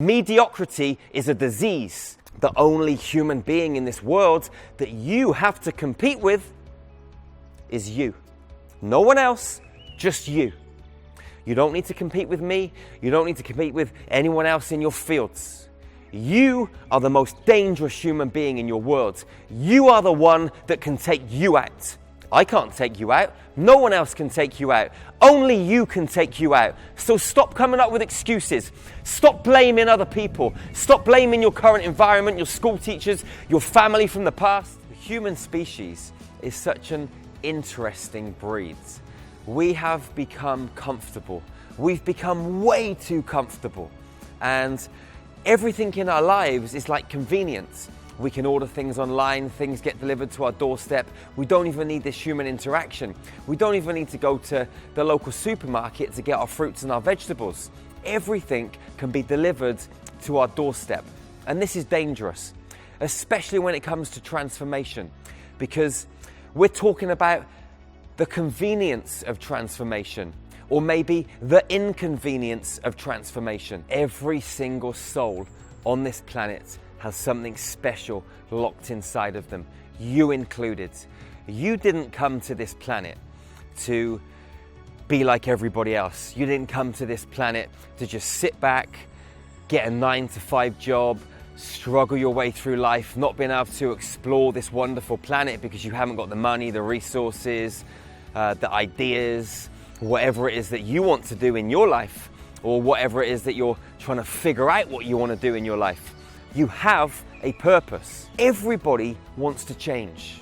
Mediocrity is a disease. The only human being in this world that you have to compete with is you. No one else, just you. You don't need to compete with me. You don't need to compete with anyone else in your fields. You are the most dangerous human being in your world. You are the one that can take you out. I can't take you out. No one else can take you out. Only you can take you out. So stop coming up with excuses. Stop blaming other people. Stop blaming your current environment, your school teachers, your family from the past. The human species is such an interesting breed. We have become comfortable. We've become way too comfortable. And everything in our lives is like convenience. We can order things online, things get delivered to our doorstep. We don't even need this human interaction. We don't even need to go to the local supermarket to get our fruits and our vegetables. Everything can be delivered to our doorstep. And this is dangerous, especially when it comes to transformation, because we're talking about the convenience of transformation, or maybe the inconvenience of transformation. Every single soul on this planet has something special locked inside of them, you included. You didn't come to this planet to be like everybody else. You didn't come to this planet to just sit back, get a 9-to-5 job, struggle your way through life, not being able to explore this wonderful planet because you haven't got the money, the resources, the ideas, whatever it is that you want to do in your life, or whatever it is that you're trying to figure out what you want to do in your life. You have a purpose. Everybody wants to change,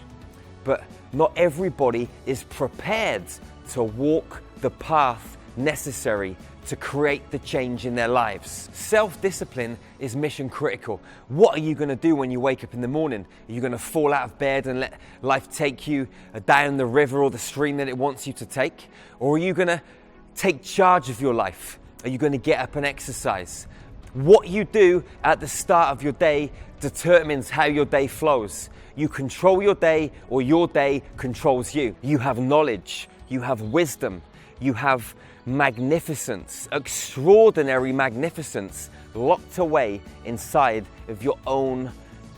but not everybody is prepared to walk the path necessary to create the change in their lives. Self-discipline is mission critical. What are you going to do when you wake up in the morning? Are you going to fall out of bed and let life take you down the river or the stream that it wants you to take? Or are you going to take charge of your life? Are you going to get up and exercise? What you do at the start of your day determines how your day flows. You control your day, or your day controls you. You have knowledge, you have wisdom, you have magnificence, extraordinary magnificence locked away inside of your own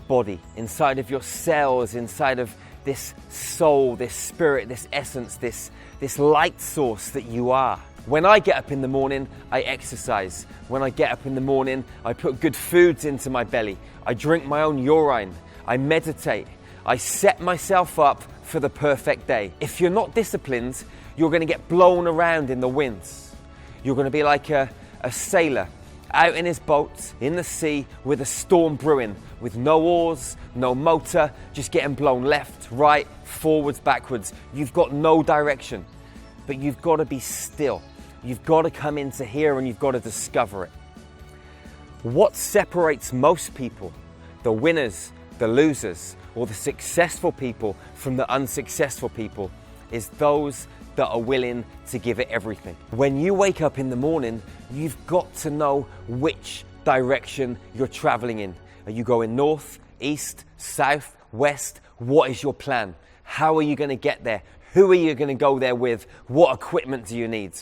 body, inside of your cells, inside of this soul, this spirit, this essence, this light source that you are. When I get up in the morning, I exercise. When I get up in the morning, I put good foods into my belly. I drink my own urine. I meditate. I set myself up for the perfect day. If you're not disciplined, you're going to get blown around in the winds. You're going to be like a sailor out in his boat in the sea with a storm brewing, with no oars, no motor, just getting blown left, right, forwards, backwards. You've got no direction, but you've got to be still. You've got to come into here and you've got to discover it. What separates most people, the winners, the losers, or the successful people from the unsuccessful people, is those that are willing to give it everything. When you wake up in the morning, you've got to know which direction you're traveling in. Are you going north, east, south, west? What is your plan? How are you going to get there? Who are you going to go there with? What equipment do you need?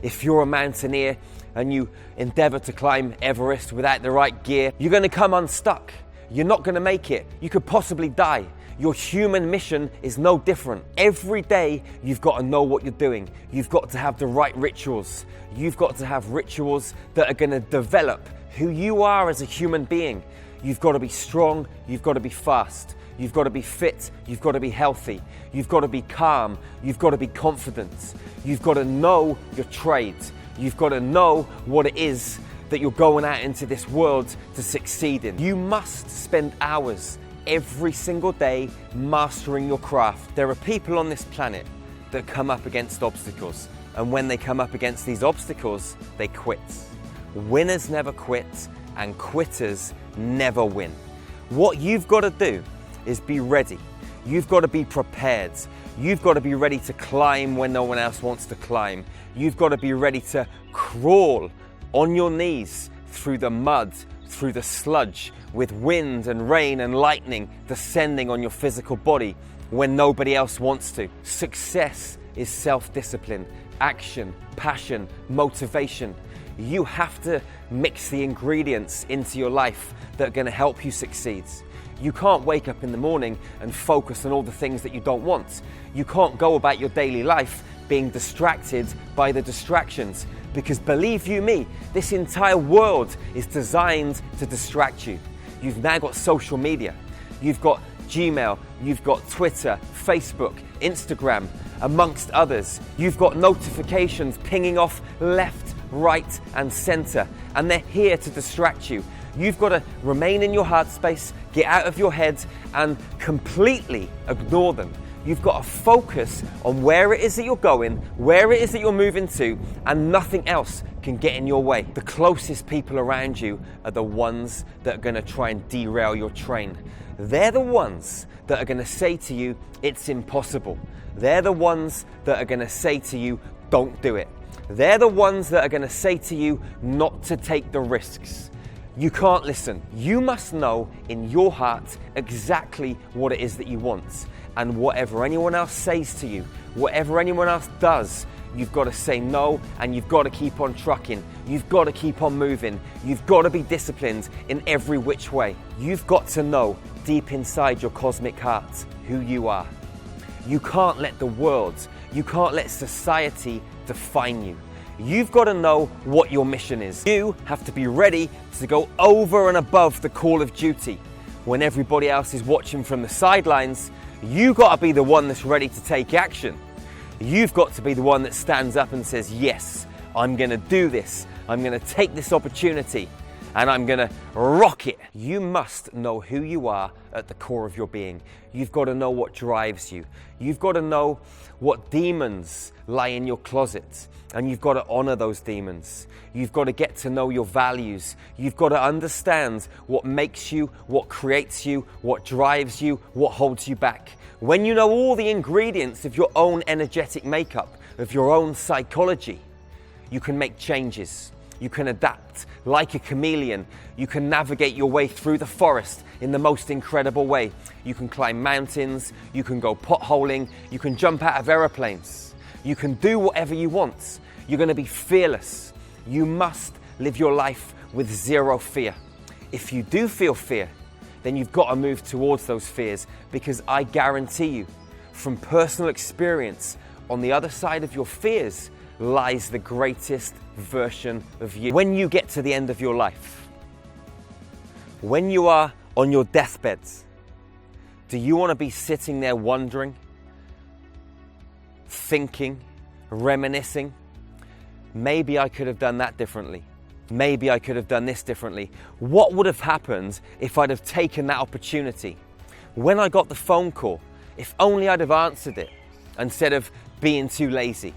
If you're a mountaineer and you endeavor to climb Everest without the right gear, you're going to come unstuck. You're not going to make it. You could possibly die. Your human mission is no different. Every day, you've got to know what you're doing. You've got to have the right rituals. You've got to have rituals that are going to develop who you are as a human being. You've got to be strong. You've got to be fast. You've got to be fit. You've got to be healthy. You've got to be calm. You've got to be confident. You've got to know your trade. You've got to know what it is that you're going out into this world to succeed in. You must spend hours every single day mastering your craft. There are people on this planet that come up against obstacles, and when they come up against these obstacles, they quit. Winners never quit, and quitters never win. What you've got to do is be ready. You've got to be prepared. You've got to be ready to climb when no one else wants to climb. You've got to be ready to crawl on your knees through the mud, through the sludge, with wind and rain and lightning descending on your physical body when nobody else wants to. Success is self-discipline, action, passion, motivation. You have to mix the ingredients into your life that are going to help you succeed. You can't wake up in the morning and focus on all the things that you don't want. You can't go about your daily life being distracted by the distractions, because believe you me, this entire world is designed to distract you. You've now got social media. You've got Gmail, you've got Twitter, Facebook, Instagram, amongst others. You've got notifications pinging off left, right, and center, and they're here to distract you. You've got to remain in your heart space, get out of your head, and completely ignore them. You've got to focus on where it is that you're going, where it is that you're moving to, and nothing else can get in your way. The closest people around you are the ones that are going to try and derail your train. They're the ones that are going to say to you, it's impossible. They're the ones that are going to say to you, don't do it. They're the ones that are going to say to you not to take the risks. You can't listen. You must know in your heart exactly what it is that you want. And whatever anyone else says to you, whatever anyone else does, you've got to say no, and you've got to keep on trucking. You've got to keep on moving. You've got to be disciplined in every which way. You've got to know deep inside your cosmic heart who you are. You can't let the world, you can't let society define you. You've got to know what your mission is. You have to be ready to go over and above the call of duty. When everybody else is watching from the sidelines, you've got to be the one that's ready to take action. You've got to be the one that stands up and says, yes, I'm going to do this. I'm going to take this opportunity and I'm going to rock it. You must know who you are at the core of your being. You've got to know what drives you. You've got to know what demons lie in your closet, and you've got to honor those demons. You've got to get to know your values. You've got to understand what makes you, what creates you, what drives you, what holds you back. When you know all the ingredients of your own energetic makeup, of your own psychology, you can make changes. You can adapt like a chameleon. You can navigate your way through the forest in the most incredible way. You can climb mountains. You can go potholing. You can jump out of aeroplanes. You can do whatever you want. You're going to be fearless. You must live your life with zero fear. If you do feel fear, then you've got to move towards those fears, because I guarantee you, from personal experience, on the other side of your fears lies the greatest version of you. When you get to the end of your life, when you are on your deathbed, do you want to be sitting there wondering, thinking, reminiscing, maybe I could have done that differently? Maybe I could have done this differently. What would have happened if I'd have taken that opportunity? When I got the phone call, if only I'd have answered it instead of being too lazy.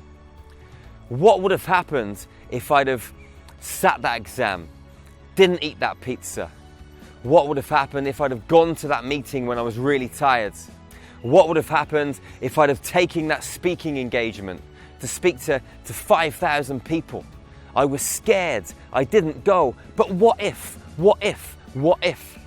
What would have happened if I'd have sat that exam, didn't eat that pizza? What would have happened if I'd have gone to that meeting when I was really tired? What would have happened if I'd have taken that speaking engagement to speak to 5,000 people? I was scared, I didn't go, but what if? What if? What if?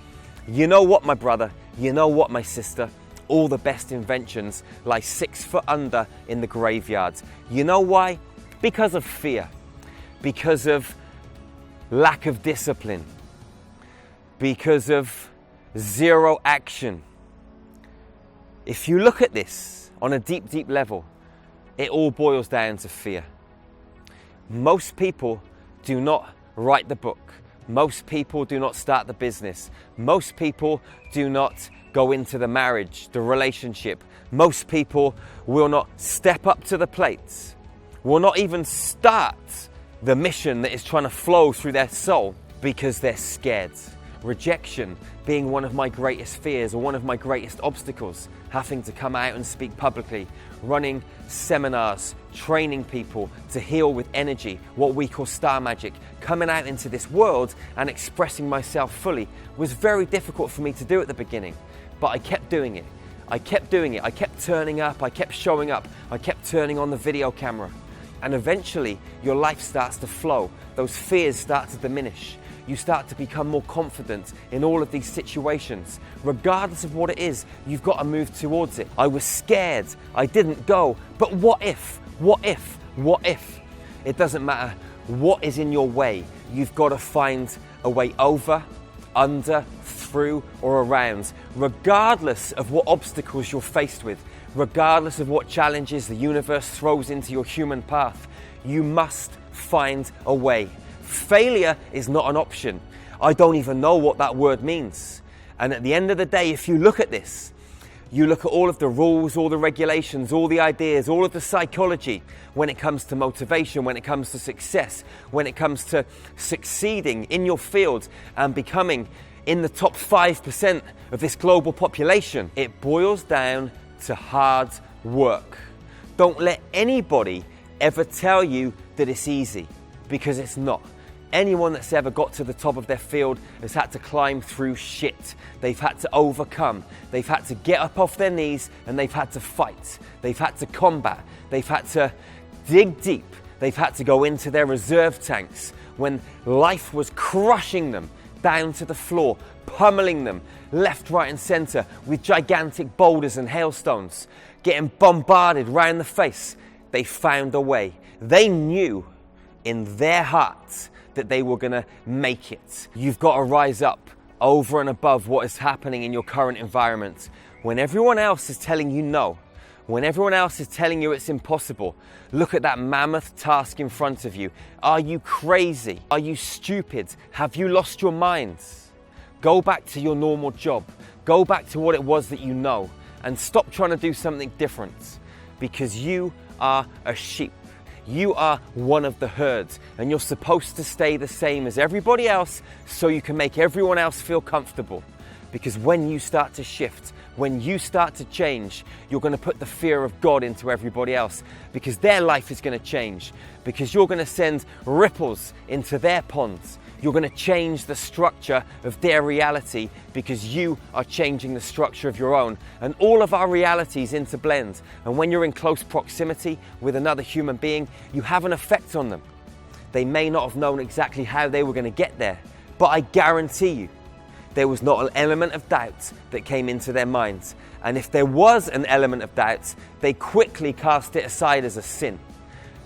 You know what, my brother? You know what, my sister? All the best inventions lie 6 foot under in the graveyard. You know why? Because of fear, because of lack of discipline, because of zero action. If you look at this on a deep, deep level, it all boils down to fear. Most people do not write the book. Most people do not start the business. Most people do not go into the marriage, the relationship. Most people will not step up to the plate, will not even start the mission that is trying to flow through their soul, because they're scared. Rejection being one of my greatest fears, or one of my greatest obstacles, having to come out and speak publicly, running seminars, training people to heal with energy, what we call star magic, coming out into this world and expressing myself fully was very difficult for me to do at the beginning, but I kept doing it. I kept doing it. I kept turning up. I kept showing up. I kept turning on the video camera. And eventually your life starts to flow. Those fears start to diminish. You start to become more confident in all of these situations. Regardless of what it is, you've got to move towards it. I was scared. I didn't go. But what if? What if? What if? It doesn't matter what is in your way, you've got to find a way over, under, through, or around, regardless of what obstacles you're faced with, regardless of what challenges the universe throws into your human path. You must find a way. Failure is not an option. I don't even know what that word means. And at the end of the day, if you look at this, you look at all of the rules, all the regulations, all the ideas, all of the psychology when it comes to motivation, when it comes to success, when it comes to succeeding in your field and becoming in the top 5% of this global population. It boils down to hard work. Don't let anybody ever tell you that it's easy, because it's not. Anyone that's ever got to the top of their field has had to climb through shit. They've had to overcome. They've had to get up off their knees and they've had to fight. They've had to combat. They've had to dig deep. They've had to go into their reserve tanks when life was crushing them down to the floor, pummeling them left, right and center with gigantic boulders and hailstones, getting bombarded round the face. They found a way. They knew in their hearts that they were going to make it. You've got to rise up over and above what is happening in your current environment. When everyone else is telling you no, when everyone else is telling you it's impossible, look at that mammoth task in front of you. Are you crazy? Are you stupid? Have you lost your minds? Go back to your normal job. Go back to what it was that you know and stop trying to do something different, because you are a sheep. You are one of the herds, and you're supposed to stay the same as everybody else so you can make everyone else feel comfortable. Because when you start to shift, when you start to change, you're going to put the fear of God into everybody else, because their life is going to change, because you're going to send ripples into their ponds. You're going to change the structure of their reality because you are changing the structure of your own. And all of our realities interblend. And when you're in close proximity with another human being, you have an effect on them. They may not have known exactly how they were going to get there, but I guarantee you, there was not an element of doubt that came into their minds. And if there was an element of doubt, they quickly cast it aside as a sin.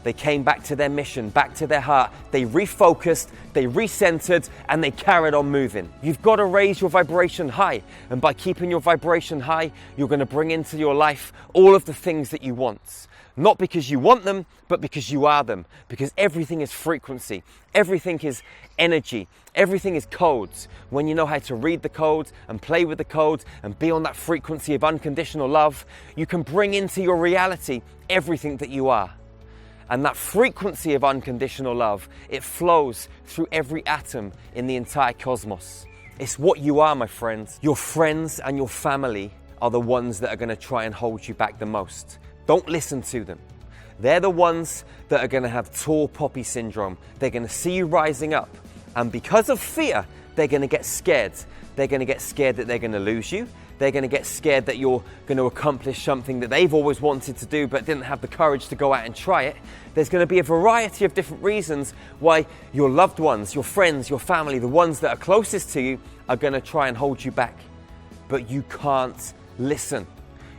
They came back to their mission, back to their heart. They refocused, they recentered, and they carried on moving. You've got to raise your vibration high. And by keeping your vibration high, you're going to bring into your life all of the things that you want. Not because you want them, but because you are them. Because everything is frequency. Everything is energy. Everything is codes. When you know how to read the codes and play with the codes and be on that frequency of unconditional love, you can bring into your reality everything that you are. And that frequency of unconditional love, it flows through every atom in the entire cosmos. It's what you are, my friends. Your friends and your family are the ones that are going to try and hold you back the most. Don't listen to them. They're the ones that are going to have tall poppy syndrome. They're going to see you rising up. And because of fear, they're going to get scared. They're going to get scared that they're going to lose you. They're going to get scared that you're going to accomplish something that they've always wanted to do but didn't have the courage to go out and try it. There's going to be a variety of different reasons why your loved ones, your friends, your family, the ones that are closest to you are going to try and hold you back. But you can't listen.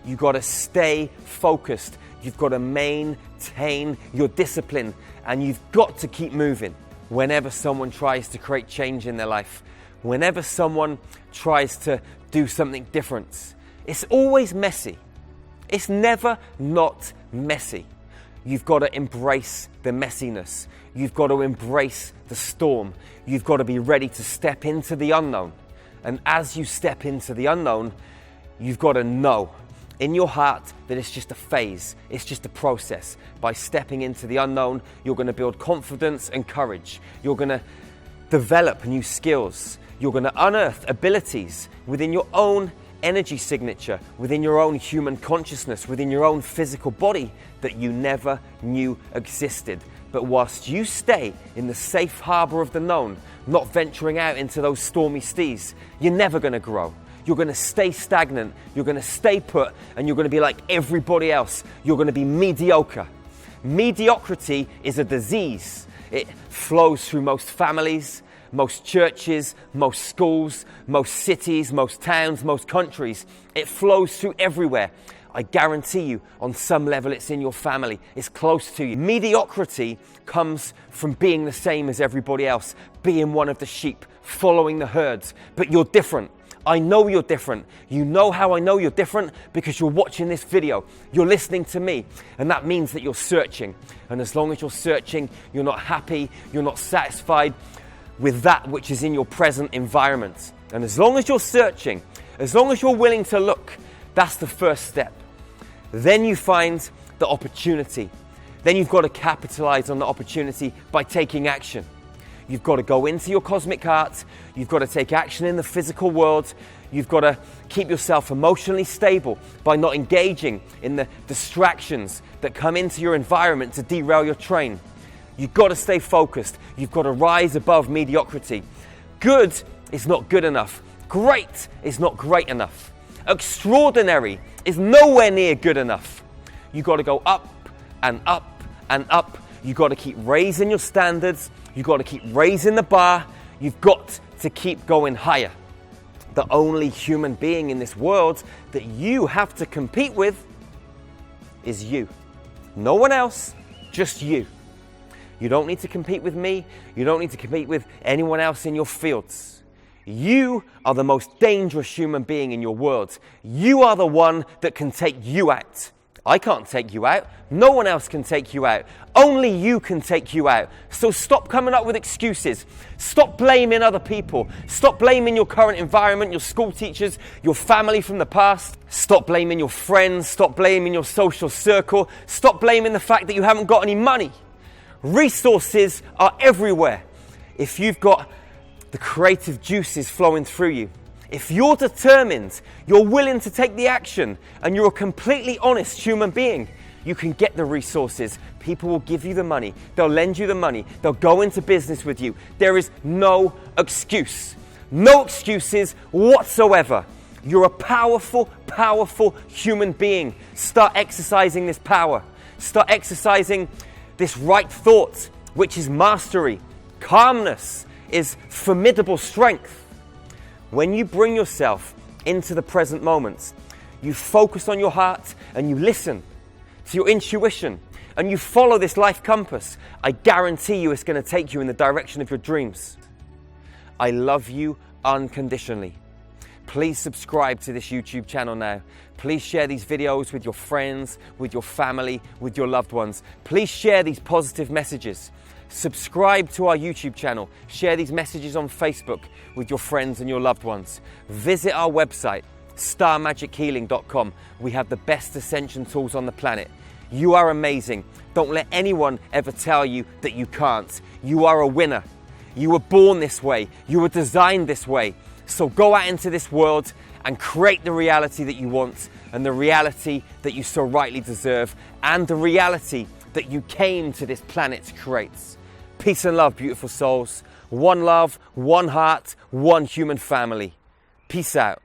You've got to stay focused. You've got to maintain your discipline, and you've got to keep moving. Whenever someone tries to create change in their life, whenever someone tries to do something different, it's always messy. It's never not messy. You've got to embrace the messiness. You've got to embrace the storm. You've got to be ready to step into the unknown. And as you step into the unknown, you've got to know in your heart that it's just a phase. It's just a process. By stepping into the unknown, you're going to build confidence and courage. You're going to develop new skills. You're going to unearth abilities within your own energy signature, within your own human consciousness, within your own physical body that you never knew existed. But whilst you stay in the safe harbor of the known, not venturing out into those stormy seas, you're never going to grow. You're going to stay stagnant, you're going to stay put, and you're going to be like everybody else. You're going to be mediocre. Mediocrity is a disease. It flows through most families, most churches, most schools, most cities, most towns, most countries. It flows through everywhere. I guarantee you, on some level, it's in your family. It's close to you. Mediocrity comes from being the same as everybody else, being one of the sheep, following the herds. But you're different. I know you're different. You know how I know you're different? Because you're watching this video. You're listening to me. And that means that you're searching. And as long as you're searching, you're not happy, you're not satisfied with that which is in your present environment. And as long as you're searching, as long as you're willing to look, that's the first step. Then you find the opportunity. Then you've got to capitalize on the opportunity by taking action. You've got to go into your cosmic heart. You've got to take action in the physical world. You've got to keep yourself emotionally stable by not engaging in the distractions that come into your environment to derail your train. You've got to stay focused. You've got to rise above mediocrity. Good is not good enough. Great is not great enough. Extraordinary is nowhere near good enough. You've got to go up and up and up. You've got to keep raising your standards. You've got to keep raising the bar. You've got to keep going higher. The only human being in this world that you have to compete with is you. No one else, just you. You don't need to compete with me. You don't need to compete with anyone else in your fields. You are the most dangerous human being in your world. You are the one that can take you out. I can't take you out. No one else can take you out. Only you can take you out. So stop coming up with excuses. Stop blaming other people. Stop blaming your current environment, your school teachers, your family from the past. Stop blaming your friends. Stop blaming your social circle. Stop blaming the fact that you haven't got any money. Resources are everywhere. If you've got the creative juices flowing through you, if you're determined, you're willing to take the action, and you're a completely honest human being, you can get the resources. People will give you the money. They'll lend you the money. They'll go into business with you. There is no excuse. No excuses whatsoever. You're a powerful, powerful human being. Start exercising this power. Start exercising this right thought, which is mastery. Calmness is formidable strength. When you bring yourself into the present moments, you focus on your heart and you listen to your intuition and you follow this life compass, I guarantee you it's going to take you in the direction of your dreams. I love you unconditionally. Please subscribe to this YouTube channel now. Please share these videos with your friends, with your family, with your loved ones. Please share these positive messages. Subscribe to our YouTube channel. Share these messages on Facebook with your friends and your loved ones. Visit our website, starmagichealing.com. We have the best ascension tools on the planet. You are amazing. Don't let anyone ever tell you that you can't. You are a winner. You were born this way. You were designed this way. So go out into this world and create the reality that you want, and the reality that you so rightly deserve, and the reality that you came to this planet to create. Peace and love, beautiful souls. One love, one heart, one human family. Peace out.